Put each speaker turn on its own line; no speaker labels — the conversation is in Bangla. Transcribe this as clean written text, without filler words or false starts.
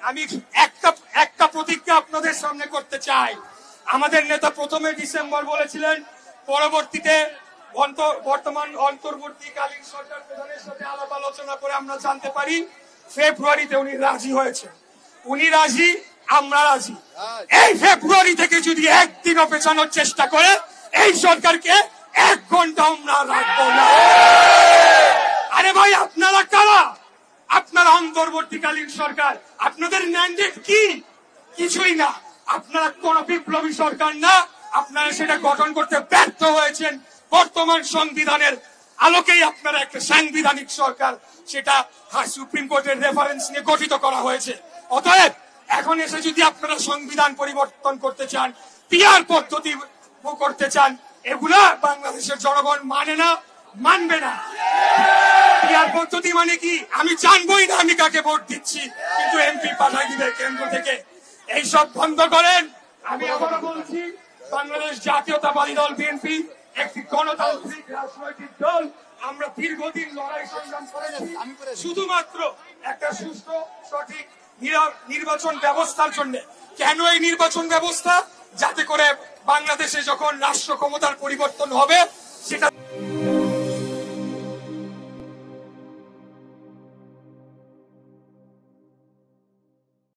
আমি একটা একটা প্রতিজ্ঞা আপনাদের সামনে করতে চাই। আমাদের নেতা প্রথমে ডিসেম্বর বলেছিলেন, পরবর্তীতে বর্তমান অন্তর্বর্তীকালীন সরকার প্রধানের সাথে আলাপ আলোচনা করে আমরা জানতে পারি ফেব্রুয়ারিতে উনি রাজি হয়েছে। উনি রাজি, আমরা রাজি। এই ফেব্রুয়ারি থেকে যদি একদিনও পেছানোর চেষ্টা করে এই সরকারকে 1 ঘন্টা আমরা রাখবো না। আরে ভাই, আপনারা কারা? আপনারা অন্তর্বর্তীকালীন সরকার। আপনাদের ম্যান্ডেট কি? কিছুই না। আপনারা কোন বিপ্লবী সরকার না। আপনারা সেটা গঠন করতে ব্যর্থ হয়েছেন। বর্তমান সংবিধানের আলোকেই আপনারা একটা সাংবিধানিক সরকার, সেটা সুপ্রিম কোর্টের রেফারেন্স নিয়ে গঠিত করা হয়েছে। অতএব এখন এসে যদি আপনারা সংবিধান পরিবর্তন করতে চান, পিআর পদ্ধতি করতে চান, এগুলা বাংলাদেশের জনগণ মানে না, মানবে না। পিআর পদ্ধতি মানে কি আমি জানবোই না, আমি কাকে ভোট দিচ্ছি, কিন্তু এমপি পাঠাই দিবে কেন্দ্র থেকে। এইসব বন্ধ করেন। আমি আবারও বলছি, বাংলাদেশ জাতীয়তাবাদী দল বিএনপি একটি গণতান্ত্রিক রাজনৈতিক দল। আমরা দীর্ঘদিন লড়াই সংগ্রাম করেছি শুধুমাত্র একটা সুষ্ঠু সঠিক নির্বাচন ব্যবস্থার জন্য। কেন এই নির্বাচন ব্যবস্থা? যাতে করে বাংলাদেশে যখন রাষ্ট্র ক্ষমতার পরিবর্তন হবে সেটা